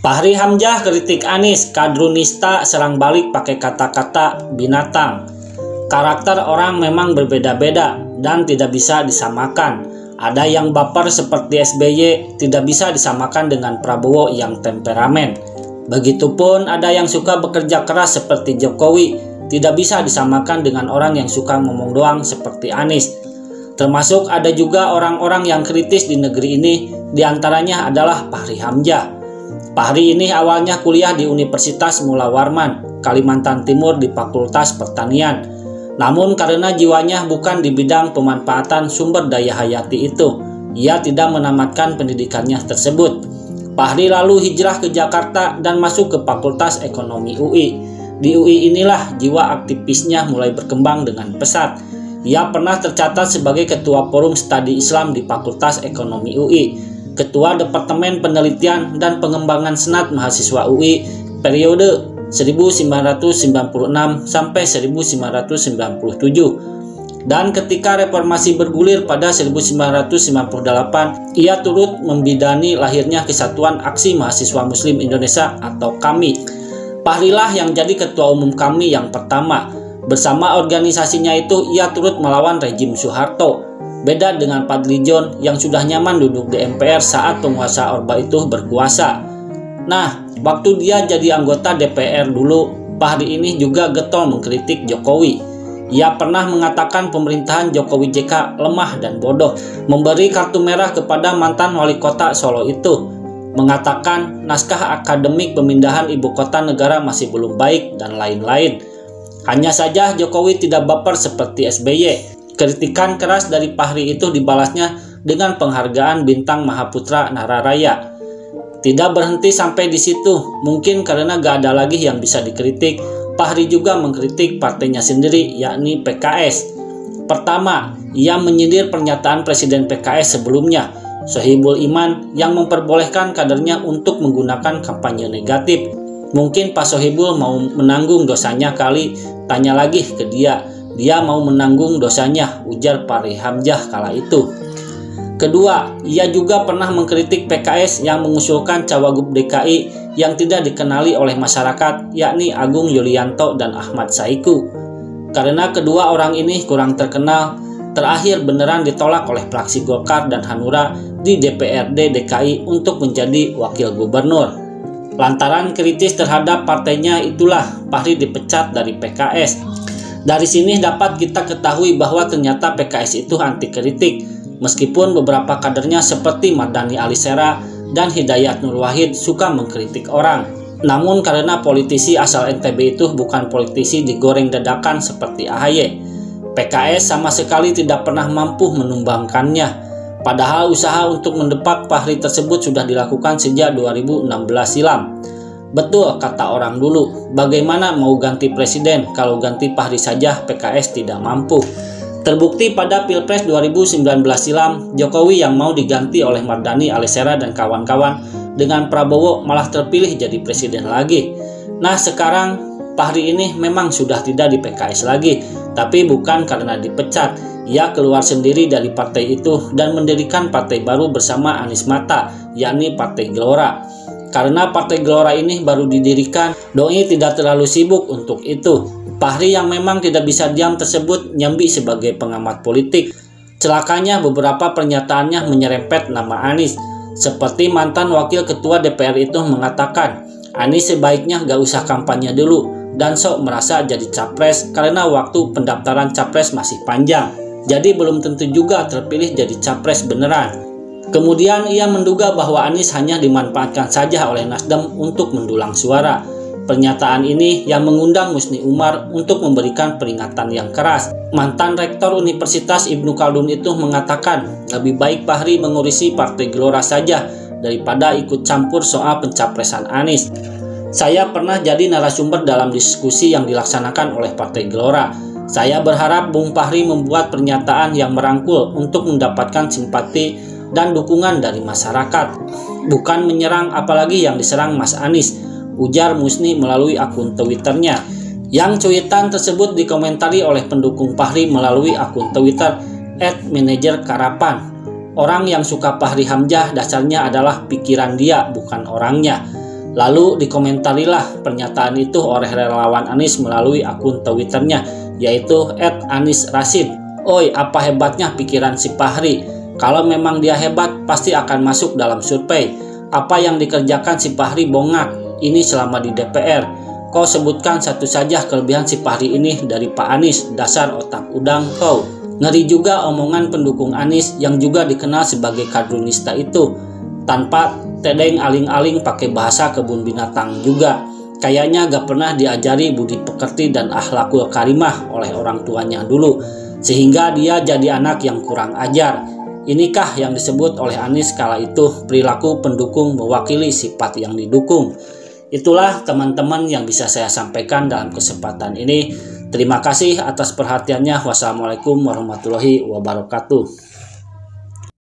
Fachri Hamzah kritik Anies, kadrunista serang balik pakai kata-kata binatang. Karakter orang memang berbeda-beda dan tidak bisa disamakan. Ada yang baper seperti SBY, tidak bisa disamakan dengan Prabowo yang temperamen. Begitupun ada yang suka bekerja keras seperti Jokowi, tidak bisa disamakan dengan orang yang suka ngomong doang seperti Anies. Termasuk ada juga orang-orang yang kritis di negeri ini, diantaranya adalah Fachri Hamzah. Fachri ini awalnya kuliah di Universitas Mula Warman, Kalimantan Timur di Fakultas Pertanian. Namun karena jiwanya bukan di bidang pemanfaatan sumber daya hayati itu, ia tidak menamatkan pendidikannya tersebut. Fachri lalu hijrah ke Jakarta dan masuk ke Fakultas Ekonomi UI. Di UI inilah jiwa aktivisnya mulai berkembang dengan pesat. Ia pernah tercatat sebagai Ketua Forum Studi Islam di Fakultas Ekonomi UI, Ketua Departemen Penelitian dan Pengembangan Senat Mahasiswa UI periode 1996 sampai 1997. Dan ketika reformasi bergulir pada 1998, ia turut membidani lahirnya Kesatuan Aksi Mahasiswa Muslim Indonesia atau KAMI. Fachri lah yang jadi ketua umum KAMI yang pertama. Bersama organisasinya itu ia turut melawan rejim Soeharto. Beda dengan Fadlizon yang sudah nyaman duduk di MPR saat penguasa Orba itu berkuasa. Nah, waktu dia jadi anggota DPR dulu, Fachri ini juga getol mengkritik Jokowi. Ia pernah mengatakan pemerintahan Jokowi JK lemah dan bodoh, memberi kartu merah kepada mantan wali kota Solo itu, mengatakan naskah akademik pemindahan ibu kota negara masih belum baik, dan lain-lain. Hanya saja Jokowi tidak baper seperti SBY. Kritikan keras dari Fachri itu dibalasnya dengan penghargaan Bintang Mahaputra Nararaya. Tidak berhenti sampai di situ, mungkin karena gak ada lagi yang bisa dikritik, Fachri juga mengkritik partainya sendiri, yakni PKS. Pertama, ia menyindir pernyataan Presiden PKS sebelumnya, Sohibul Iman, yang memperbolehkan kadernya untuk menggunakan kampanye negatif. Mungkin Pak Sohibul mau menanggung dosanya kali, tanya lagi ke dia. Dia mau menanggung dosanya, ujar Fachri Hamzah kala itu. Kedua, ia juga pernah mengkritik PKS yang mengusulkan Cawagup DKI yang tidak dikenali oleh masyarakat, yakni Agung Yulianto dan Ahmad Saiku. Karena kedua orang ini kurang terkenal, terakhir beneran ditolak oleh fraksi Golkar dan Hanura di DPRD DKI untuk menjadi wakil gubernur. Lantaran kritis terhadap partainya itulah Fachri dipecat dari PKS. Dari sini dapat kita ketahui bahwa ternyata PKS itu anti kritik, meskipun beberapa kadernya seperti Mardhani Alisera dan Hidayat Nur Wahid suka mengkritik orang. Namun karena politisi asal NTB itu bukan politisi digoreng dadakan seperti AHY, PKS sama sekali tidak pernah mampu menumbangkannya. Padahal usaha untuk mendepak Fachri tersebut sudah dilakukan sejak 2016 silam. Betul kata orang dulu, bagaimana mau ganti presiden kalau ganti Fachri saja PKS tidak mampu. Terbukti pada Pilpres 2019 silam, Jokowi yang mau diganti oleh Mardhani Alisera dan kawan-kawan dengan Prabowo malah terpilih jadi presiden lagi. Nah sekarang Fachri ini memang sudah tidak di PKS lagi, tapi bukan karena dipecat. Ia keluar sendiri dari partai itu dan mendirikan partai baru bersama Anies Mata, yakni Partai Gelora. Karena Partai Gelora ini baru didirikan, Doi tidak terlalu sibuk untuk itu. Fachri yang memang tidak bisa diam tersebut nyambi sebagai pengamat politik. Celakanya beberapa pernyataannya menyerempet nama Anies. Seperti mantan wakil ketua DPR itu mengatakan, Anies sebaiknya gak usah kampanye dulu dan sok merasa jadi capres karena waktu pendaftaran capres masih panjang. Jadi belum tentu juga terpilih jadi capres beneran. Kemudian ia menduga bahwa Anies hanya dimanfaatkan saja oleh Nasdem untuk mendulang suara. Pernyataan ini yang mengundang Musni Umar untuk memberikan peringatan yang keras. Mantan Rektor Universitas Ibnu Khaldun itu mengatakan lebih baik Fachri mengurusi Partai Gelora saja daripada ikut campur soal pencapresan Anies. Saya pernah jadi narasumber dalam diskusi yang dilaksanakan oleh Partai Gelora. Saya berharap Bung Fachri membuat pernyataan yang merangkul untuk mendapatkan simpati dan dukungan dari masyarakat, bukan menyerang apalagi yang diserang Mas Anies, ujar Musni melalui akun Twitternya. Yang cuitan tersebut dikomentari oleh pendukung Fachri melalui akun Twitter @manajerkarapan. Orang yang suka Fachri Hamzah dasarnya adalah pikiran dia, bukan orangnya. Lalu dikomentarilah pernyataan itu oleh relawan Anies melalui akun Twitternya, yaitu @anisrasid. "Oi, apa hebatnya pikiran si Fahri? Kalau memang dia hebat, pasti akan masuk dalam survei. Apa yang dikerjakan si Fahri bongak ini selama di DPR. Kau sebutkan satu saja kelebihan si Fahri ini dari Pak Anies, dasar otak udang kau." Ngeri juga omongan pendukung Anies yang juga dikenal sebagai kadrunista itu. Tanpa tedeng aling-aling pakai bahasa kebun binatang juga. Kayaknya gak pernah diajari budi pekerti dan akhlakul karimah oleh orang tuanya dulu, sehingga dia jadi anak yang kurang ajar. Inikah yang disebut oleh Anies kala itu perilaku pendukung mewakili sifat yang didukung. Itulah teman-teman yang bisa saya sampaikan dalam kesempatan ini. Terima kasih atas perhatiannya. Wassalamualaikum warahmatullahi wabarakatuh.